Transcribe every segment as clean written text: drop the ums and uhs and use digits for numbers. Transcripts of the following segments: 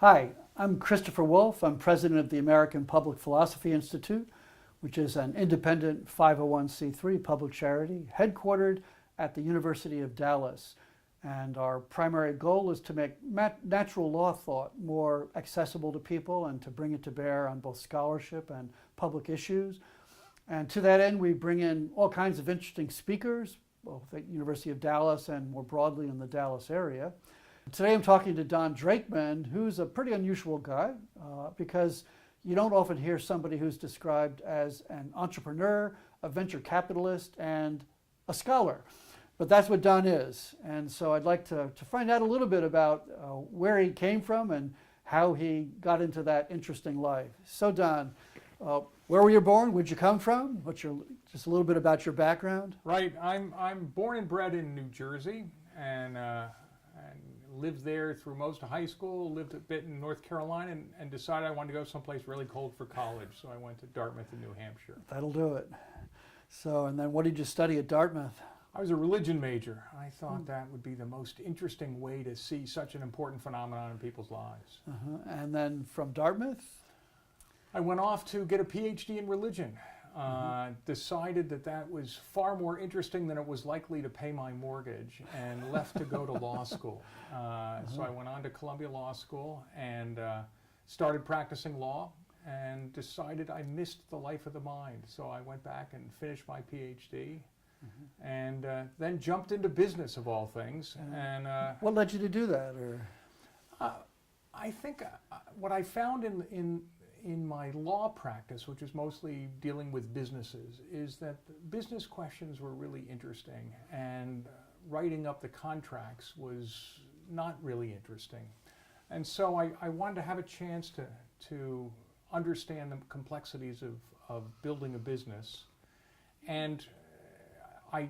Hi, I'm Christopher Wolfe. I'm president of the American Public Philosophy Institute, which is an independent 501c3 public charity headquartered at the University of Dallas. And our primary goal is to make natural law thought more accessible to people and to bring it to bear on both scholarship and public issues. And to that end, we bring in all kinds of interesting speakers, both at University of Dallas and more broadly in the Dallas area. Today I'm talking to Don Drakeman, who's a pretty unusual guy because you don't often hear somebody who's described as an entrepreneur, a venture capitalist, and a scholar. But that's what Don is. And so I'd like to find out a little bit about where he came from and how he got into that interesting life. So Don, where were you born? Where'd you come from? Just a little bit about your background? Right. I'm born and bred in New Jersey and lived there through most of high school, lived a bit in North Carolina, and decided I wanted to go someplace really cold for college. So I went to Dartmouth in New Hampshire. That'll do it. So, and then what did you study at Dartmouth? I was a religion major. I thought that would be the most interesting way to see such an important phenomenon in people's lives. And then from Dartmouth? I went off to get a PhD in religion. Decided that was far more interesting than it was likely to pay my mortgage, and left to go to law school. So I went on to Columbia Law School and started practicing law, and decided I missed the life of the mind. So I went back and finished my PhD, and then jumped into business of all things. And what led you to do that? I think what I found in my law practice, which is mostly dealing with businesses, is that business questions were really interesting, and writing up the contracts was not really interesting. And so I wanted to have a chance to understand the complexities of building a business. And I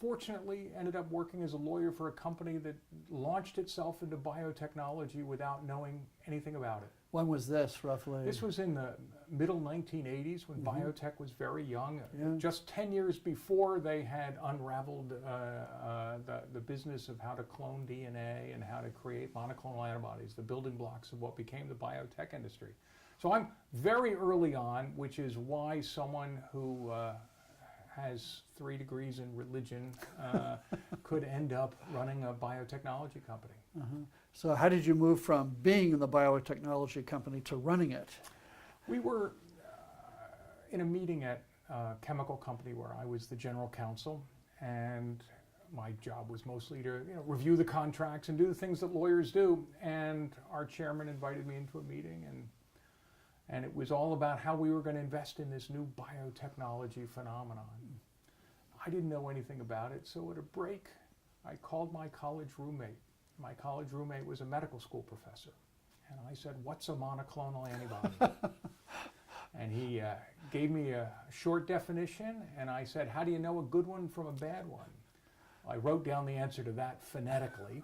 fortunately ended up working as a lawyer for a company that launched itself into biotechnology without knowing anything about it. When was this, roughly? This was in the middle 1980s when biotech was very young. Yeah. Just 10 years before they had unraveled the business of how to clone DNA and how to create monoclonal antibodies, the building blocks of what became the biotech industry. So I'm very early on, which is why someone who has 3 degrees in religion could end up running a biotechnology company. So how did you move from being in the biotechnology company to running it? We were in a meeting at a chemical company where I was the general counsel, and my job was mostly to review the contracts and do the things that lawyers do. And our chairman invited me into a meeting, and it was all about how we were going to invest in this new biotechnology phenomenon. I didn't know anything about it, so at a break, I called my college roommate. My college roommate was a medical school professor. And I said, "What's a monoclonal antibody?" And he gave me a short definition, and I said, "How do you know a good one from a bad one?" I wrote down the answer to that phonetically,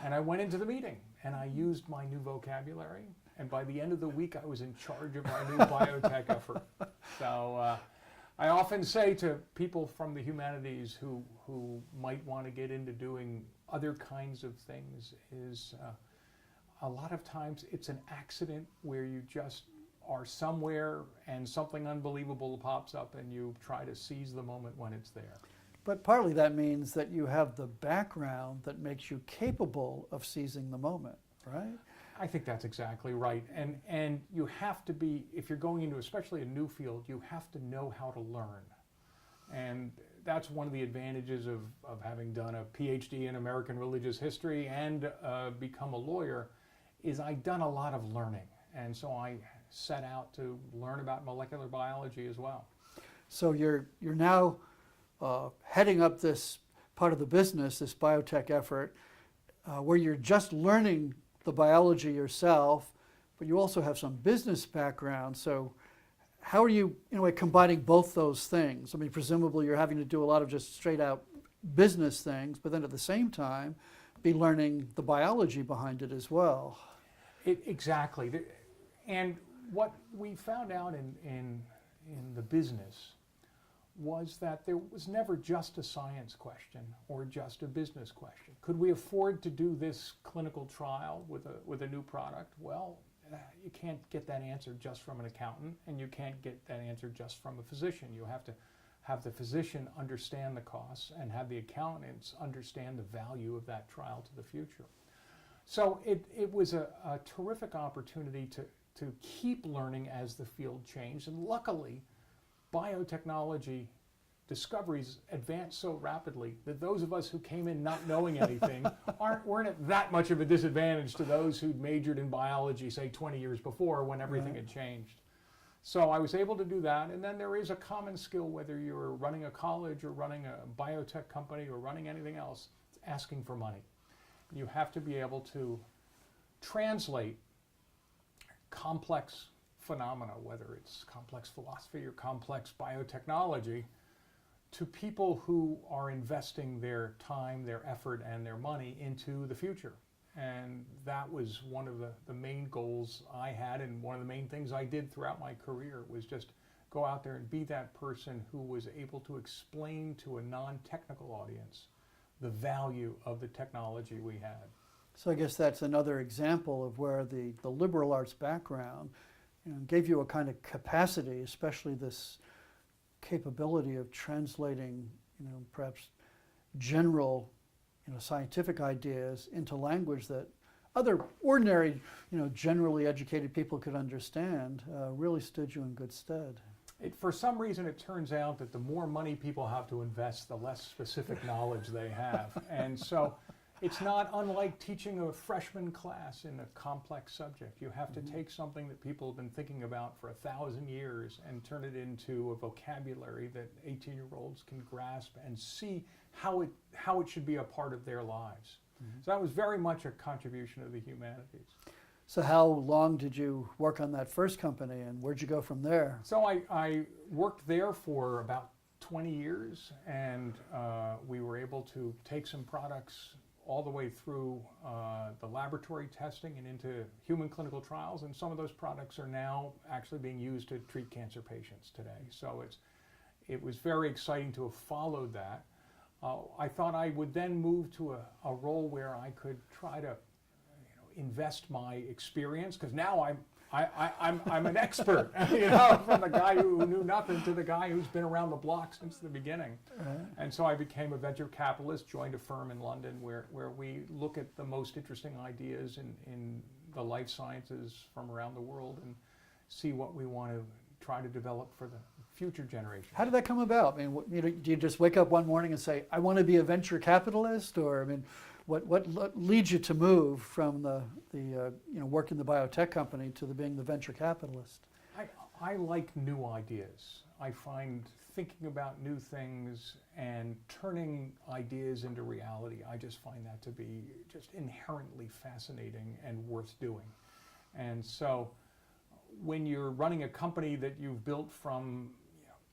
and I went into the meeting, and I used my new vocabulary. And by the end of the week, I was in charge of our new biotech effort. So I often say to people from the humanities who might want to get into doing other kinds of things is a lot of times it's an accident where you just are somewhere and something unbelievable pops up and you try to seize the moment when it's there. But partly that means that you have the background that makes you capable of seizing the moment, right? I think that's exactly right. And you have to be, if you're going into especially a new field, you have to know how to learn. And that's one of the advantages of having done a PhD in American religious history and become a lawyer, is I've done a lot of learning. And so I set out to learn about molecular biology as well. So you're now heading up this part of the business, this biotech effort, where you're just learning the biology yourself, but you also have some business background. So how are you, in a way, combining both those things? I mean, presumably you're having to do a lot of just straight out business things, but then at the same time, be learning the biology behind it as well. Exactly. And what we found out in the business was that there was never just a science question or just a business question. Could we afford to do this clinical trial with a new product? Well, you can't get that answer just from an accountant, and you can't get that answer just from a physician. You have to have the physician understand the costs and have the accountants understand the value of that trial to the future. So it was a terrific opportunity to keep learning as the field changed, and luckily, biotechnology discoveries advanced so rapidly that those of us who came in not knowing anything weren't at that much of a disadvantage to those who'd majored in biology, say 20 years before, when everything had changed. So I was able to do that, and then there is a common skill, whether you're running a college or running a biotech company or running anything else, it's asking for money. You have to be able to translate complex phenomena, whether it's complex philosophy or complex biotechnology, to people who are investing their time, their effort, and their money into the future. And that was one of the main goals I had, and one of the main things I did throughout my career was just go out there and be that person who was able to explain to a non-technical audience the value of the technology we had. So I guess that's another example of where the liberal arts background, gave you a kind of capacity, especially this capability of translating, perhaps general, scientific ideas into language that other ordinary, generally educated people could understand, really stood you in good stead. For some reason, it turns out that the more money people have to invest, the less specific knowledge they have. And so it's not unlike teaching a freshman class in a complex subject. You have to take something that people have been thinking about for 1,000 years and turn it into a vocabulary that 18-year-olds can grasp and see how it should be a part of their lives. So that was very much a contribution of the humanities. So how long did you work on that first company, and where'd you go from there? So I worked there for about 20 years, and we were able to take some products all the way through the laboratory testing and into human clinical trials, and some of those products are now actually being used to treat cancer patients today. So it was very exciting to have followed that. I thought I would then move to a role where I could try to invest my experience, because now I'm an expert, from the guy who knew nothing to the guy who's been around the block since the beginning. And so I became a venture capitalist, joined a firm in London where we look at the most interesting ideas in the life sciences from around the world and see what we want to try to develop for the future generation. How did that come about? I mean, do you just wake up one morning and say, I want to be a venture capitalist? Or, what leads you to move from the work in the biotech company to being the venture capitalist? I like new ideas. I find thinking about new things and turning ideas into reality, I just find that to be just inherently fascinating and worth doing. And so when you're running a company that you've built from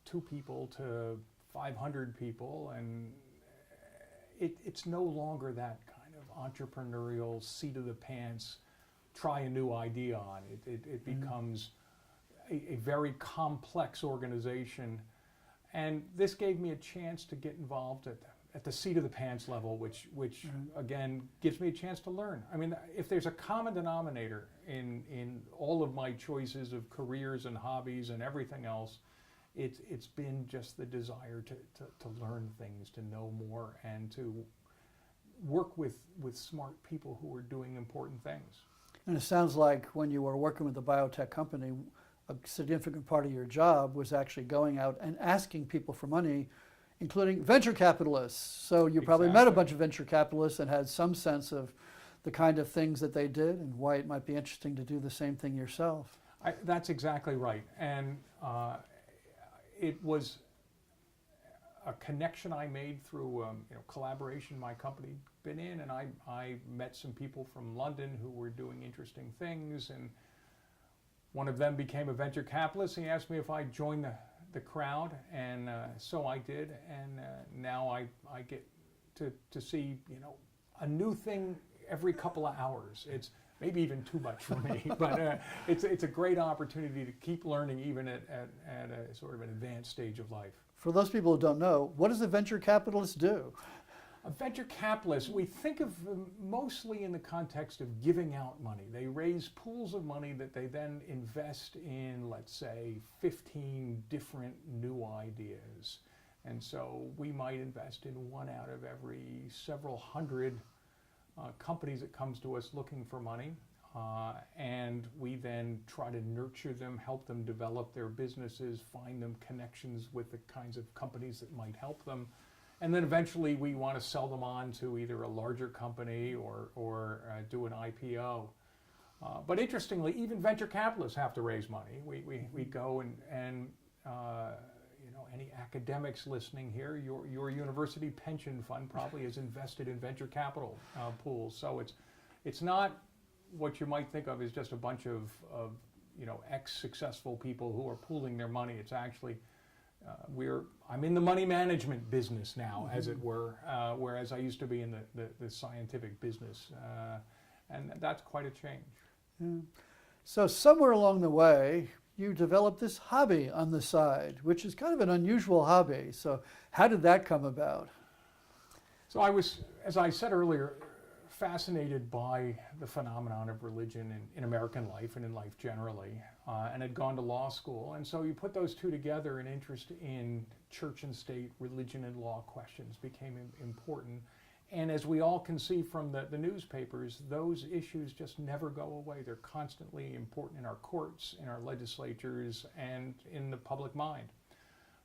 2 people to 500 people, and it's no longer that kind of entrepreneurial, seat of the pants, try a new idea on. It becomes a very complex organization. And this gave me a chance to get involved at the seat of the pants level, which again, gives me a chance to learn. I mean, if there's a common denominator in all of my choices of careers and hobbies and everything else, it's been just the desire to learn things, to know more, and to work with smart people who are doing important things. And it sounds like when you were working with the biotech company, a significant part of your job was actually going out and asking people for money, including venture capitalists. So you probably met a bunch of venture capitalists and had some sense of the kind of things that they did and why it might be interesting to do the same thing yourself. That's exactly right. And it was a connection I made through collaboration my company been in, and I met some people from London who were doing interesting things, and one of them became a venture capitalist. He asked me if I'd join the crowd, and so I did, and now I get to see a new thing every couple of hours. It's maybe even too much for me. But it's a great opportunity to keep learning even at a sort of an advanced stage of life. For those people who don't know, what does a venture capitalist do? A venture capitalist, we think of them mostly in the context of giving out money. They raise pools of money that they then invest in, let's say, 15 different new ideas. And so we might invest in one out of every several hundred companies that comes to us looking for money. And we then try to nurture them, help them develop their businesses, find them connections with the kinds of companies that might help them. And then eventually we want to sell them on to either a larger company or do an IPO. But interestingly, even venture capitalists have to raise money. We go and you know, any academics listening here, your university pension fund probably is invested in venture capital pools. So it's not what you might think of as just a bunch of you know, ex-successful people who are pooling their money. It's actually I'm in the money management business now, as it were, whereas I used to be in the scientific business, and that's quite a change. Yeah. So somewhere along the way, you developed this hobby on the side, which is kind of an unusual hobby. So how did that come about? So I was, as I said earlier, fascinated by the phenomenon of religion in American life and in life generally, and had gone to law school. And so you put those two together, an interest in church and state, religion and law questions became important. And as we all can see from the newspapers, those issues just never go away. They're constantly important in our courts, in our legislatures, and in the public mind.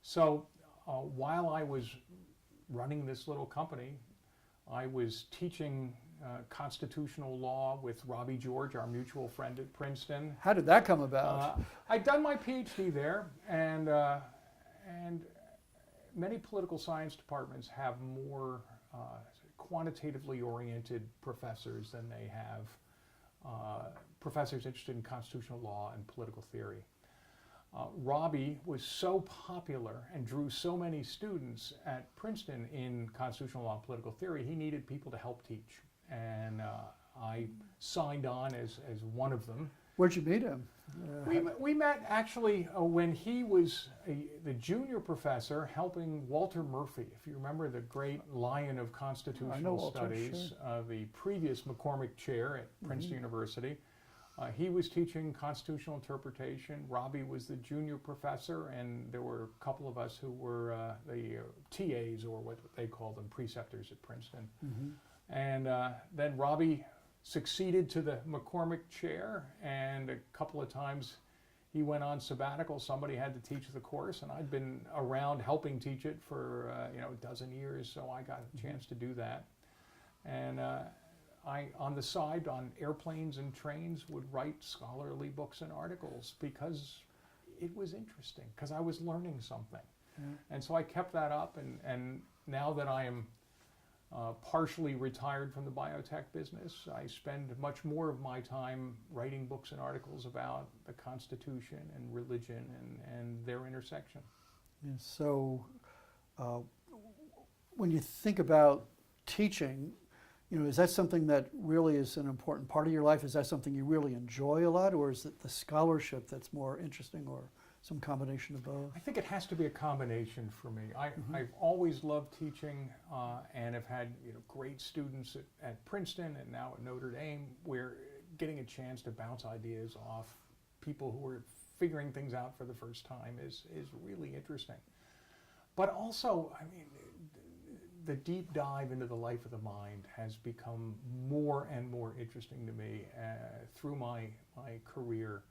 So while I was running this little company, I was teaching constitutional law with Robbie George, our mutual friend at Princeton. How did that come about? I'd done my PhD there, and many political science departments have more quantitatively oriented professors than they have professors interested in constitutional law and political theory. Robbie was so popular and drew so many students at Princeton in constitutional law and political theory, he needed people to help teach. And I signed on as one of them. Where'd you meet him? We met actually when he was the junior professor helping Walter Murphy, if you remember the great lion of constitutional studies, sure. The previous McCormick chair at Princeton University. He was teaching constitutional interpretation. Robbie was the junior professor, and there were a couple of us who were the TAs, or what they called them, preceptors at Princeton. And then Robbie succeeded to the McCormick chair, and a couple of times he went on sabbatical. Somebody had to teach the course, and I'd been around helping teach it for you know, a dozen years, so I got a chance to do that. And I, on the side, on airplanes and trains, would write scholarly books and articles because it was interesting, because I was learning something. And so I kept that up, and now that I am partially retired from the biotech business, I spend much more of my time writing books and articles about the Constitution and religion and their intersection. Yeah, so when you think about teaching, you know, is that something that really is an important part of your life? Is that something you really enjoy a lot, or is it the scholarship that's more interesting, or some combination of both? I think it has to be a combination for me. I've always loved teaching and have had, you know, great students at Princeton and now at Notre Dame, where getting a chance to bounce ideas off people who are figuring things out for the first time is really interesting. But also, I mean, the deep dive into the life of the mind has become more and more interesting to me through my career.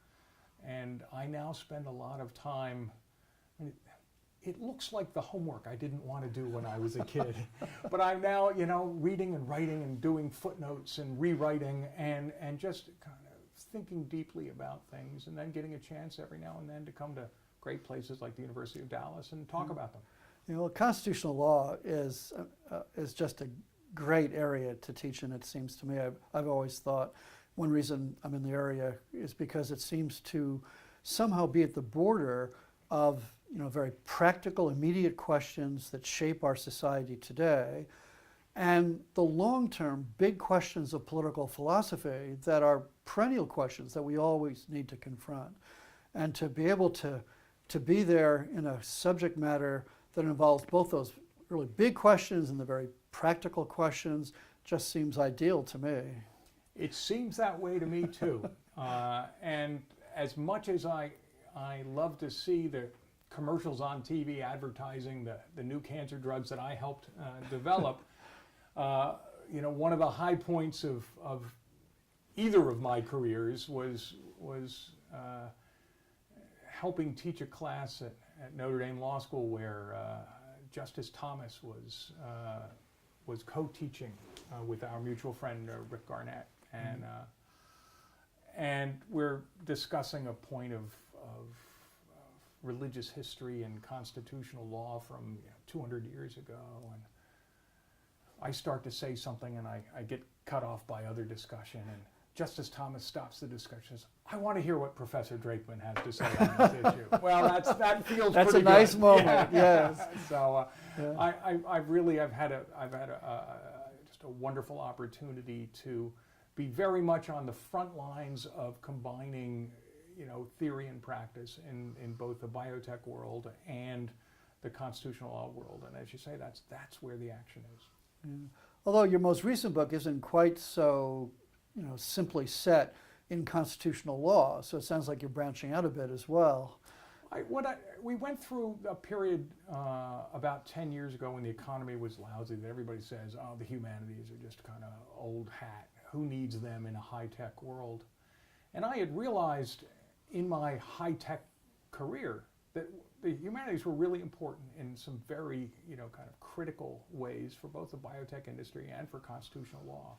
And I now spend a lot of time, it looks like the homework I didn't want to do when I was a kid. But I'm now, you know, reading and writing and doing footnotes and rewriting and just kind of thinking deeply about things, and then getting a chance every now and then to come to great places like the University of Dallas and talk about them. You know, constitutional law is just a great area to teach in, it seems to me. I've always thought one reason I'm in the area is because it seems to somehow be at the border of, you know, very practical, immediate questions that shape our society today, and the long-term big questions of political philosophy that are perennial questions that we always need to confront. And to be able to be there in a subject matter that involves both those really big questions and the very practical questions just seems ideal to me. It seems that way to me too. And as much as I love to see the commercials on TV advertising the new cancer drugs that I helped develop, you know, one of the high points of either of my careers was helping teach a class at Notre Dame Law School where Justice Thomas was co-teaching with our mutual friend Rick Garnett, and we're discussing a point of religious history and constitutional law from 200 years ago, and I start to say something and I get cut off by other discussion, and Justice Thomas stops the discussion and says, "I want to hear what Professor Drakeman has to say on this issue." Well, that feels that's pretty a nice good. moment. Yes. So Yeah. I've had just a wonderful opportunity to be very much on the front lines of combining, you know, theory and practice in both the biotech world and the constitutional law world. And as you say, that's where the action is. Yeah. Although your most recent book isn't quite so, you know, simply set in constitutional law, so it sounds like you're branching out a bit as well. We went through a period about 10 years ago when the economy was lousy that everybody says, oh, the humanities are just kind of old hat. Who needs them in a high-tech world? And I had realized in my high-tech career that the humanities were really important in some very, you know, kind of critical ways for both the biotech industry and for constitutional law.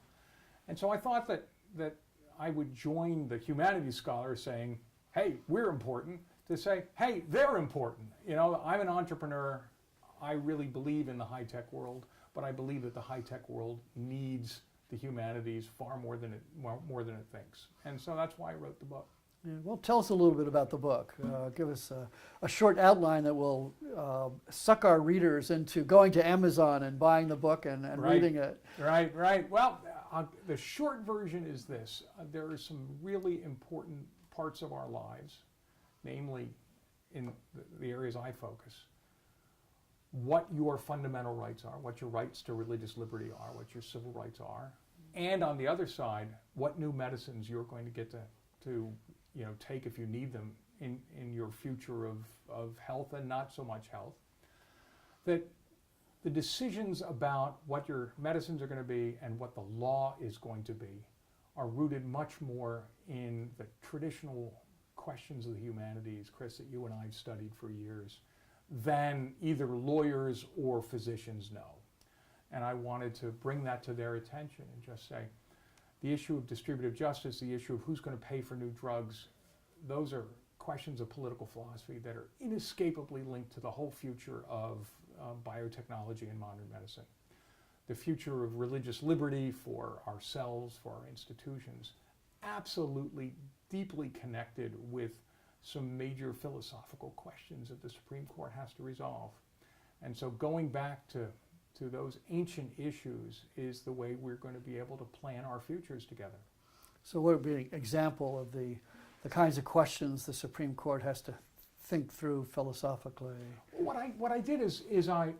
And so I thought that I would join the humanities scholars saying, hey, we're important, to say, hey, they're important. You know, I'm an entrepreneur. I really believe in the high-tech world, but I believe that the high-tech world needs the humanities far more than it thinks. And so that's why I wrote the book. Yeah, well, tell us a little bit about the book. Give us a short outline that will suck our readers into going to Amazon and buying the book and Right. reading it. Right. Well, the short version is this. There are some really important parts of our lives, namely in the areas I focus, what your fundamental rights are, what your rights to religious liberty are, what your civil rights are, and on the other side, what new medicines you're going to get to you know, take if you need them in your future of health and not so much health. That the decisions about what your medicines are going to be and what the law is going to be are rooted much more in the traditional questions of the humanities, Chris, that you and I have studied for years, than either lawyers or physicians know. And I wanted to bring that to their attention and just say, the issue of distributive justice, the issue of who's going to pay for new drugs, those are questions of political philosophy that are inescapably linked to the whole future of biotechnology and modern medicine. The future of religious liberty for ourselves, for our institutions, absolutely deeply connected with some major philosophical questions that the Supreme Court has to resolve. And so going back to those ancient issues is the way we're going to be able to plan our futures together. So what would be an example of the kinds of questions the Supreme Court has to think through philosophically? What I did is I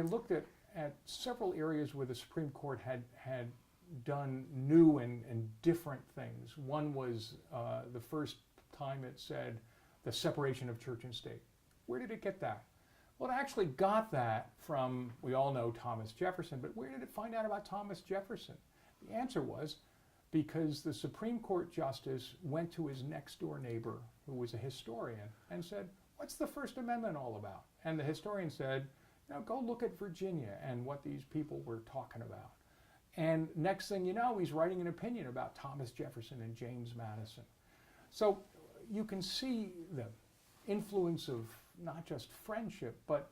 looked at several areas where the Supreme Court had done new and different things. One was the first time it said the separation of church and state. Where did it get that? Well, it actually got that from, we all know Thomas Jefferson, but where did it find out about Thomas Jefferson? The answer was because the Supreme Court justice went to his next door neighbor, who was a historian, and said, what's the First Amendment all about? And the historian said, now go look at Virginia and what these people were talking about. And next thing you know, he's writing an opinion about Thomas Jefferson and James Madison. So you can see the influence of not just friendship, but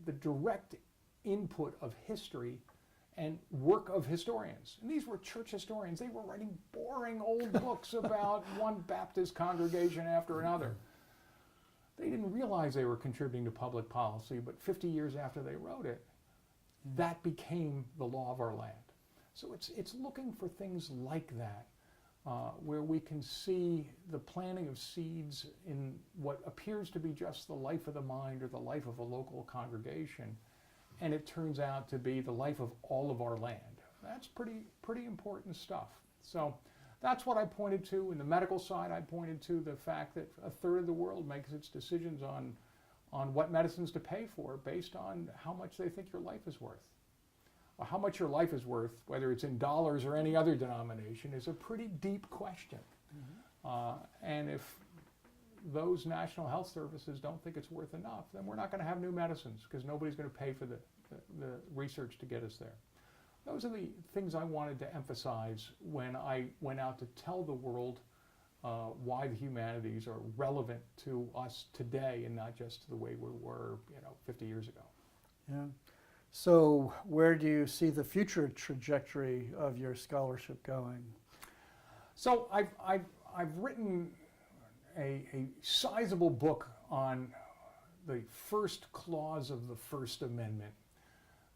the direct input of history and work of historians. And these were church historians. They were writing boring old books about one Baptist congregation after another. They didn't realize they were contributing to public policy, but 50 years after they wrote it, that became the law of our land. So it's looking for things like that, where we can see the planting of seeds in what appears to be just the life of the mind or the life of a local congregation, and it turns out to be the life of all of our land. That's pretty important stuff. So that's what I pointed to. In the medical side, I pointed to the fact that a third of the world makes its decisions on what medicines to pay for based on how much they think your life is worth. Well, how much your life is worth, whether it's in dollars or any other denomination, is a pretty deep question. And if those national health services don't think it's worth enough, then we're not going to have new medicines because nobody's going to pay for the research to get us there. Those are the things I wanted to emphasize when I went out to tell the world why the humanities are relevant to us today and not just the way we were, 50 years ago. Yeah. So where do you see the future trajectory of your scholarship going? So I've written a sizable book on the first clause of the First Amendment.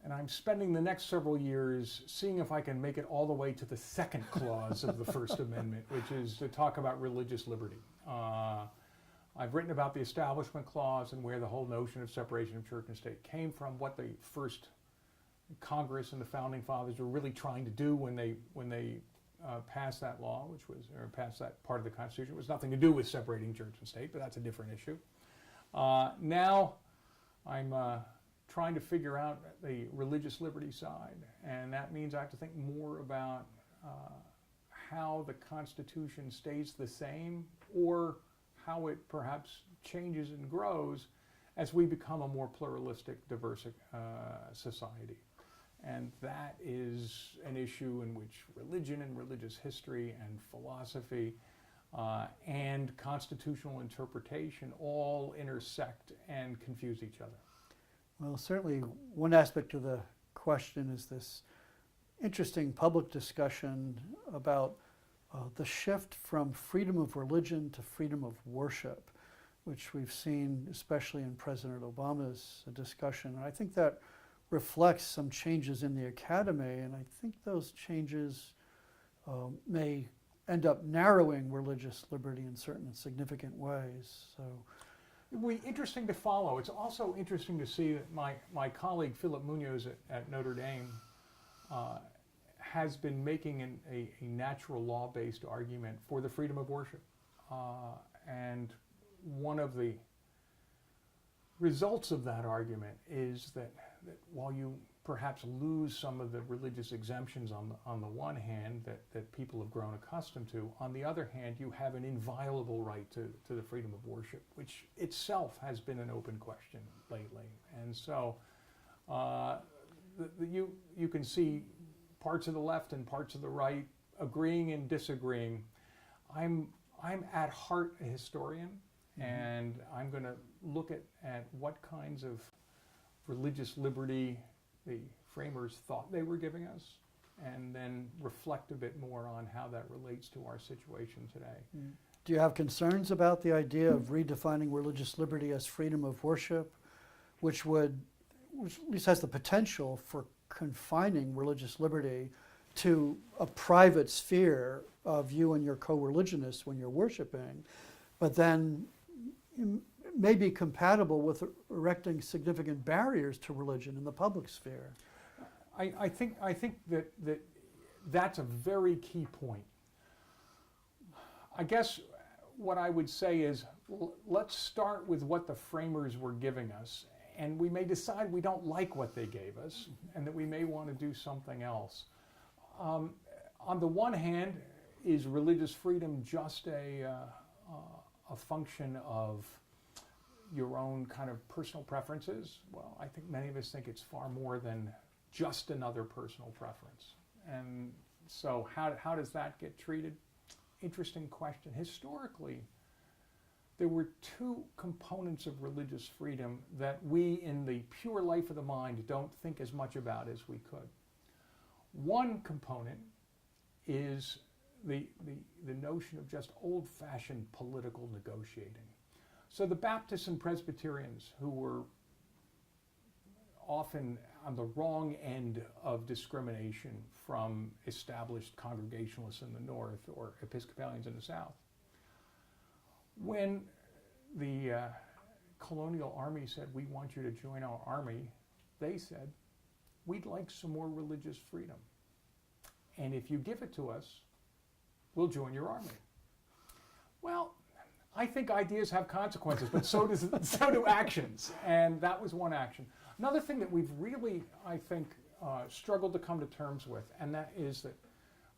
And I'm spending the next several years seeing if I can make it all the way to the second clause of the First Amendment, which is to talk about religious liberty. I've written about the Establishment Clause and where the whole notion of separation of church and state came from, what the first Congress and the Founding Fathers were really trying to do when they passed that law, or passed that part of the Constitution. It was nothing to do with separating church and state, but that's a different issue. Now I'm trying to figure out the religious liberty side, and that means I have to think more about how the Constitution stays the same or how it perhaps changes and grows as we become a more pluralistic, diverse society. And that is an issue in which religion and religious history and philosophy and constitutional interpretation all intersect and confuse each other. Well, certainly one aspect of the question is this interesting public discussion about the shift from freedom of religion to freedom of worship, which we've seen especially in President Obama's discussion. And I think that reflects some changes in the academy, and I think those changes may end up narrowing religious liberty in certain significant ways. So it will be interesting to follow. It's also interesting to see that my colleague Philip Munoz at Notre Dame has been making a natural law-based argument for the freedom of worship. And one of the results of that argument is that while you perhaps lose some of the religious exemptions on the one hand that people have grown accustomed to, on the other hand, you have an inviolable right to the freedom of worship, which itself has been an open question lately. And so you can see parts of the left and parts of the right agreeing and disagreeing. I'm at heart a historian, and I'm going to look at what kinds of religious liberty the framers thought they were giving us, and then reflect a bit more on how that relates to our situation today. Do you have concerns about the idea of redefining religious liberty as freedom of worship, which at least has the potential for confining religious liberty to a private sphere of you and your co-religionists when you're worshiping, but then may be compatible with erecting significant barriers to religion in the public sphere? I think that's a very key point. I guess what I would say is, let's start with what the framers were giving us, and we may decide we don't like what they gave us and that we may want to do something else. On the one hand, is religious freedom just a function of your own kind of personal preferences? Well, I think many of us think it's far more than just another personal preference. And so how does that get treated? Interesting question. Historically, there were two components of religious freedom that we in the pure life of the mind don't think as much about as we could. One component is the notion of just old-fashioned political negotiating. So the Baptists and Presbyterians, who were often on the wrong end of discrimination from established Congregationalists in the North or Episcopalians in the South. When the colonial army said, "We want you to join our army," they said, "We'd like some more religious freedom. And if you give it to us, we'll join your army." Well, I think ideas have consequences, but so do actions. And that was one action. Another thing that we've really, I think, struggled to come to terms with, and that is that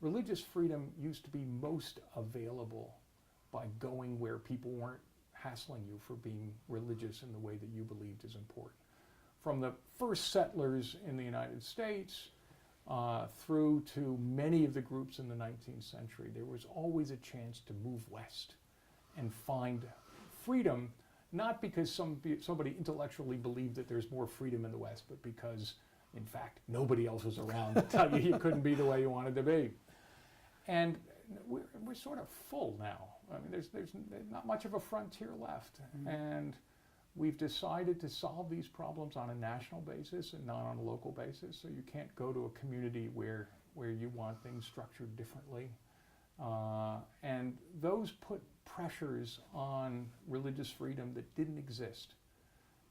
religious freedom used to be most available by going where people weren't hassling you for being religious in the way that you believed is important. From the first settlers in the United States through to many of the groups in the 19th century, there was always a chance to move west and find freedom, not because somebody intellectually believed that there's more freedom in the West, but because, in fact, nobody else was around to tell you you couldn't be the way you wanted to be. And we're sort of full now. I mean, there's not much of a frontier left. Mm-hmm. And we've decided to solve these problems on a national basis and not on a local basis. So you can't go to a community where you want things structured differently. And those put pressures on religious freedom that didn't exist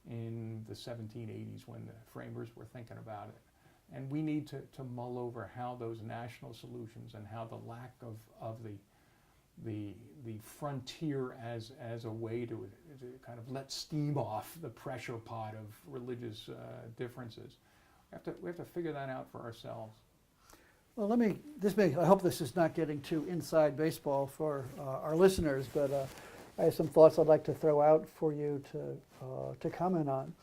in the 1780s when the framers were thinking about it. And we need to mull over how those national solutions and how the lack of the frontier as a way to kind of let steam off the pressure pot of religious differences. We have to figure that out for ourselves. Well, I hope this is not getting too inside baseball for our listeners, but I have some thoughts I'd like to throw out for you to comment on.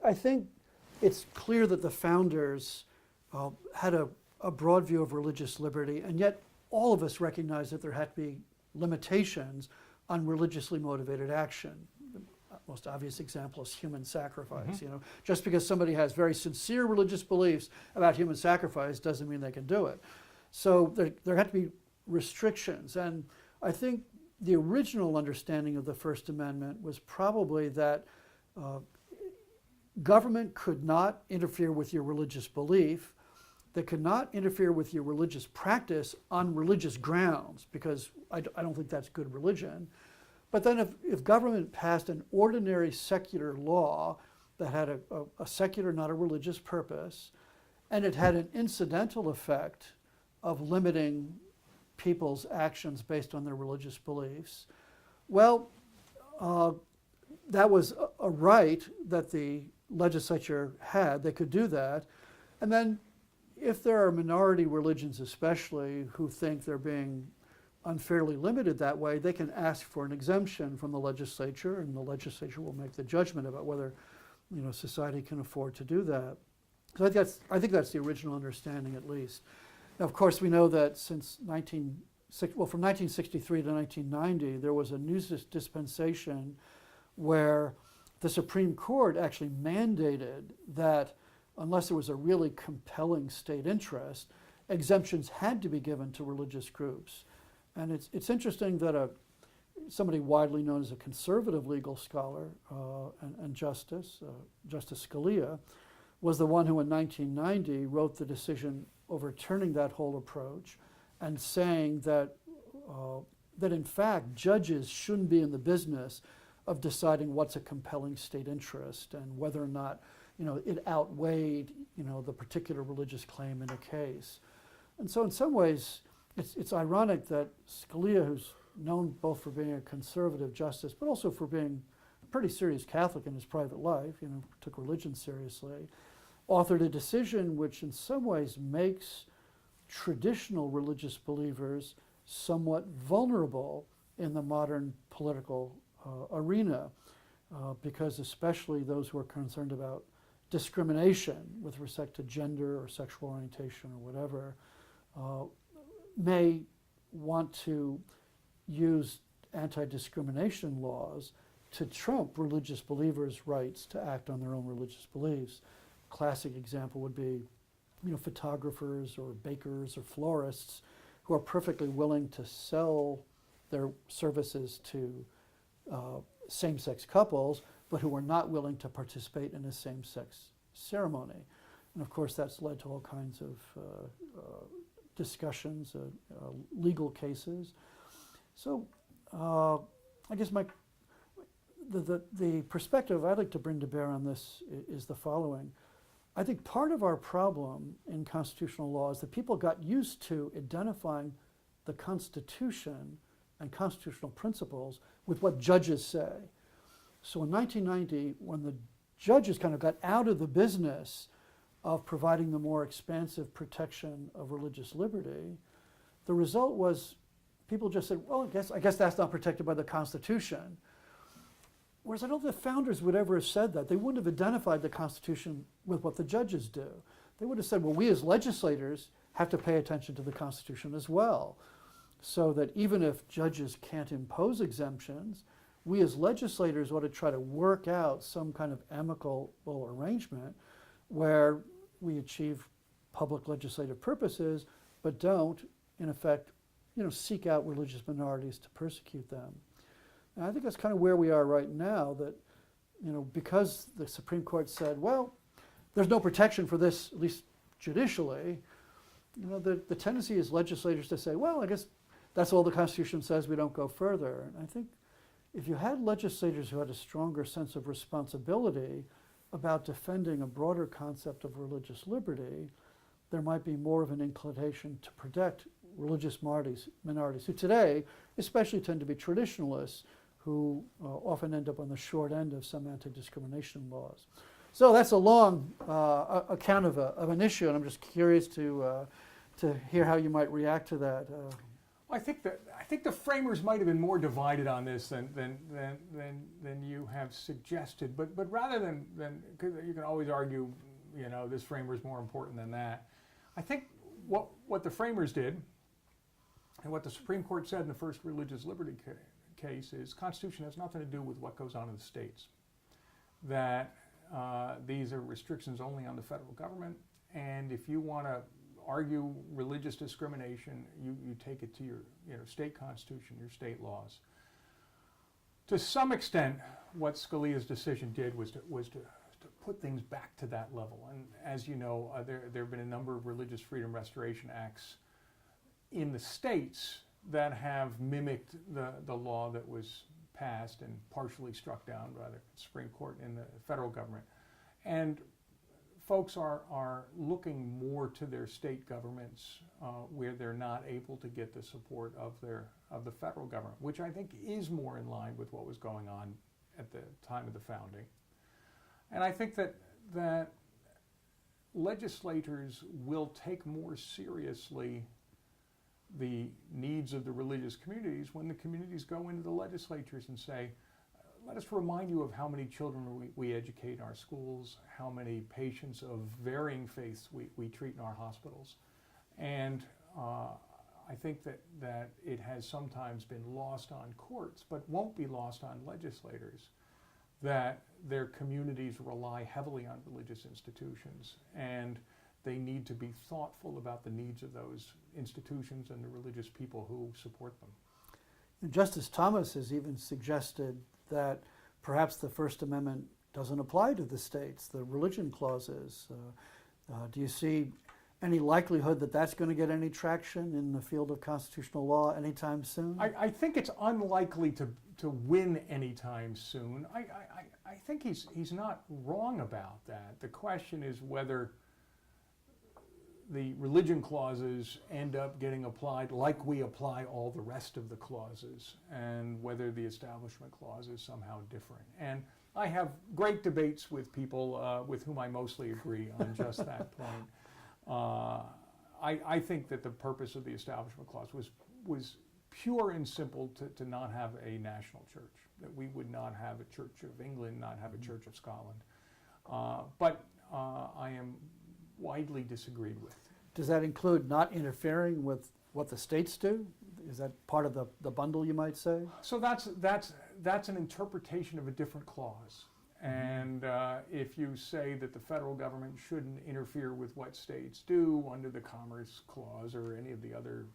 I think it's clear that the founders had a broad view of religious liberty, and yet all of us recognize that there had to be limitations on religiously motivated action. Most obvious example is human sacrifice. Mm-hmm. Just because somebody has very sincere religious beliefs about human sacrifice doesn't mean they can do it. So there had to be restrictions. And I think the original understanding of the First Amendment was probably that government could not interfere with your religious belief. They could not interfere with your religious practice on religious grounds, because I don't think that's good religion. But then if government passed an ordinary secular law that had a secular, not a religious purpose, and it had an incidental effect of limiting people's actions based on their religious beliefs, well, that was a right that the legislature had. They could do that. And then if there are minority religions especially who think they're being unfairly limited that way, they can ask for an exemption from the legislature, and the legislature will make the judgment about whether society can afford to do that. So I think that's the original understanding, at least. Now, of course, we know that from 1963 to 1990, there was a new dispensation where the Supreme Court actually mandated that unless there was a really compelling state interest, exemptions had to be given to religious groups. And it's interesting that somebody widely known as a conservative legal scholar and justice, Justice Scalia, was the one who in 1990 wrote the decision overturning that whole approach and saying that in fact judges shouldn't be in the business of deciding what's a compelling state interest and whether or not it outweighed the particular religious claim in a case. And so in some ways, it's ironic that Scalia, who's known both for being a conservative justice, but also for being a pretty serious Catholic in his private life, took religion seriously, authored a decision which in some ways makes traditional religious believers somewhat vulnerable in the modern political arena, because especially those who are concerned about discrimination with respect to gender or sexual orientation or whatever, may want to use anti-discrimination laws to trump religious believers' rights to act on their own religious beliefs. Classic example would be, photographers or bakers or florists who are perfectly willing to sell their services to same-sex couples, but who are not willing to participate in a same-sex ceremony. And of course, that's led to all kinds of discussions, legal cases. So I guess the perspective I'd like to bring to bear on this is the following. I think part of our problem in constitutional law is that people got used to identifying the Constitution and constitutional principles with what judges say. So in 1990, when the judges kind of got out of the business of providing the more expansive protection of religious liberty, the result was people just said, well, I guess that's not protected by the Constitution. Whereas I don't think the founders would ever have said that. They wouldn't have identified the Constitution with what the judges do. They would have said, well, we as legislators have to pay attention to the Constitution as well, so that even if judges can't impose exemptions, we as legislators ought to try to work out some kind of amicable arrangement where we achieve public legislative purposes, but don't, in effect, seek out religious minorities to persecute them. And I think that's kind of where we are right now, that, because the Supreme Court said, well, there's no protection for this, at least judicially, the tendency is legislators to say, well, I guess that's all the Constitution says, we don't go further. And I think if you had legislators who had a stronger sense of responsibility about defending a broader concept of religious liberty, there might be more of an inclination to protect religious minorities who today especially tend to be traditionalists, who often end up on the short end of some anti-discrimination laws. So that's a long account of an issue, and I'm just curious to hear how you might react to that. I think the framers might have been more divided on this than you have suggested. But rather than, because you can always argue, this framer is more important than that. I think what the framers did, and what the Supreme Court said in the first religious liberty case, is Constitution has nothing to do with what goes on in the states. That these are restrictions only on the federal government, and if you want to argue religious discrimination, you take it to your state constitution, your state laws. To some extent, what Scalia's decision did was to put things back to that level. And as you know, there have been a number of religious freedom restoration acts in the states that have mimicked the law that was passed and partially struck down by the Supreme Court in the federal government. And folks are looking more to their state governments where they're not able to get the support of the federal government, which I think is more in line with what was going on at the time of the founding. And I think that legislators will take more seriously the needs of the religious communities when the communities go into the legislatures and say, let us remind you of how many children we educate in our schools, how many patients of varying faiths we treat in our hospitals. And I think that it has sometimes been lost on courts, but won't be lost on legislators, that their communities rely heavily on religious institutions, and they need to be thoughtful about the needs of those institutions and the religious people who support them. And Justice Thomas has even suggested that perhaps the First Amendment doesn't apply to the states, the religion clauses. Do you see any likelihood that that's going to get any traction in the field of constitutional law anytime soon? I think it's unlikely to win anytime soon. I think he's not wrong about that. The question is whether the religion clauses end up getting applied like we apply all the rest of the clauses, and whether the Establishment Clause is somehow different. And I have great debates with people with whom I mostly agree on just that point. I think that the purpose of the Establishment Clause was pure and simple to not have a national church, that we would not have a Church of England, not have a Church of Scotland. But I am widely disagreed with. Does that include not interfering with what the states do? Is that part of the bundle, you might say? So that's an interpretation of a different clause. And if you say that the federal government shouldn't interfere with what states do under the Commerce Clause or any of the other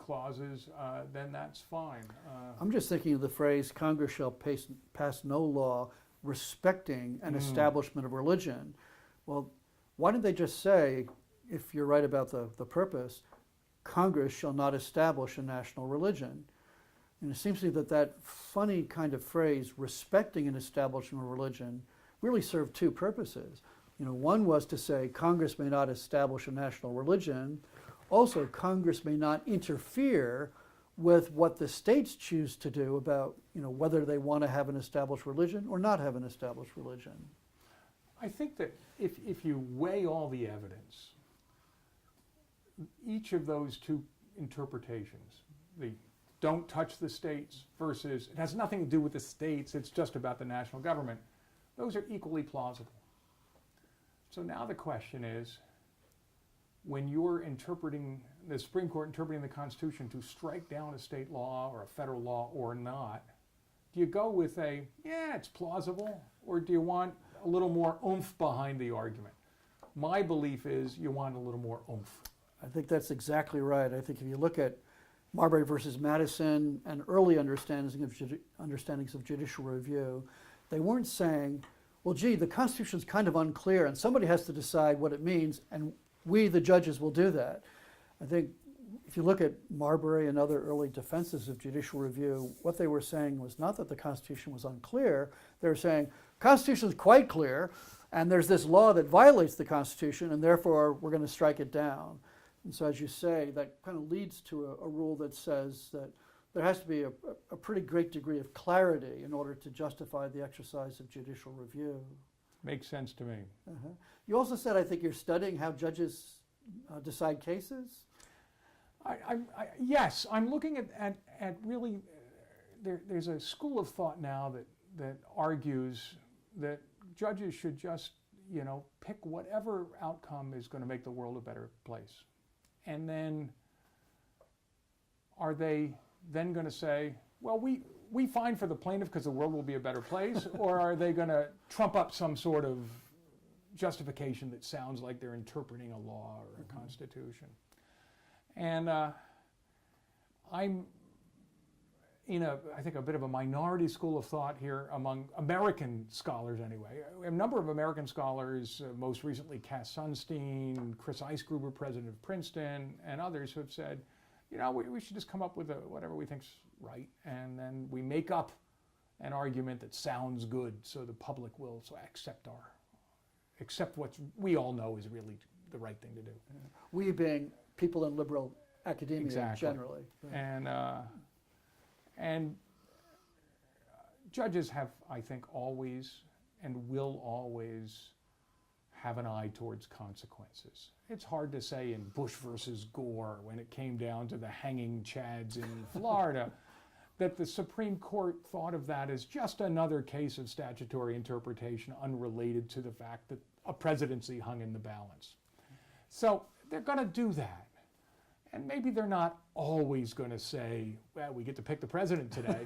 clauses, then that's fine. I'm just thinking of the phrase, Congress shall pass no law respecting an establishment of religion. Well, why didn't they just say, if you're right about the purpose, Congress shall not establish a national religion? And it seems to me that that funny kind of phrase, respecting an establishment of religion, really served two purposes. One was to say Congress may not establish a national religion. Also, Congress may not interfere with what the states choose to do about, whether they want to have an established religion or not have an established religion. I think that if you weigh all the evidence, each of those two interpretations, the don't touch the states versus it has nothing to do with the states, it's just about the national government, those are equally plausible. So now the question is, when you're interpreting, the Supreme Court interpreting the Constitution to strike down a state law or a federal law or not, do you go with it's plausible, or do you want a little more oomph behind the argument? My belief is you want a little more oomph. I think that's exactly right. I think if you look at Marbury versus Madison and early understandings of judicial review, they weren't saying, well, gee, the Constitution's kind of unclear and somebody has to decide what it means, and we, the judges, will do that. I think if you look at Marbury and other early defenses of judicial review, what they were saying was not that the Constitution was unclear. They were saying, Constitution is quite clear, and there's this law that violates the Constitution, and therefore we're going to strike it down. And so, as you say, that kind of leads to a rule that says that there has to be a pretty great degree of clarity in order to justify the exercise of judicial review. Makes sense to me. Uh-huh. You also said, I think, you're studying how judges decide cases? Yes, I'm looking at really, there's a school of thought now that argues that judges should just, pick whatever outcome is going to make the world a better place. And then, are they then going to say, well, we find for the plaintiff because the world will be a better place, or are they going to trump up some sort of justification that sounds like they're interpreting a law or a constitution? And I'm in I think a bit of a minority school of thought here among American scholars anyway. A number of American scholars, most recently Cass Sunstein, Chris Eisgruber, president of Princeton, and others who have said, we should just come up with whatever we think's right, and then we make up an argument that sounds good so the public will accept what we all know is really the right thing to do. Yeah. We being people in liberal academia exactly. generally. Right. And judges have, I think, always and will always have an eye towards consequences. It's hard to say in Bush versus Gore, when it came down to the hanging chads in Florida, that the Supreme Court thought of that as just another case of statutory interpretation unrelated to the fact that a presidency hung in the balance. So they're going to do that. And maybe they're not always going to say, well, we get to pick the president today.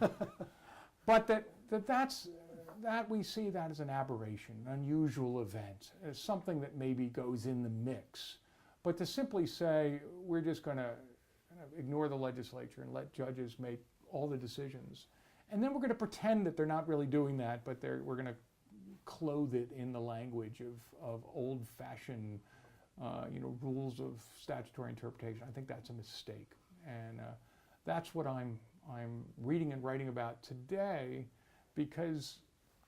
But that we see that as an aberration, an unusual event, as something that maybe goes in the mix. But to simply say, we're just going to ignore the legislature and let judges make all the decisions, and then we're going to pretend that they're not really doing that, but we're going to clothe it in the language of old-fashioned rules of statutory interpretation. I think that's a mistake, and that's what I'm reading and writing about today, because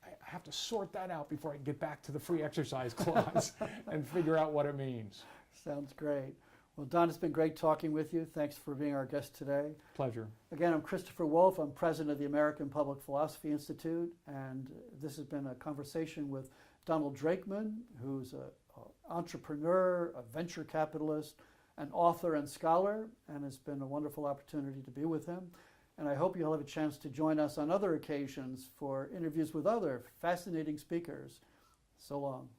I have to sort that out before I get back to the free exercise clause and figure out what it means. Sounds great. Well, Don, it's been great talking with you. Thanks for being our guest today. Pleasure. Again, I'm Christopher Wolfe. I'm president of the American Public Philosophy Institute, and this has been a conversation with Donald Drakeman, who's an entrepreneur, a venture capitalist, an author and scholar, and it's been a wonderful opportunity to be with him. And I hope you'll have a chance to join us on other occasions for interviews with other fascinating speakers. So long.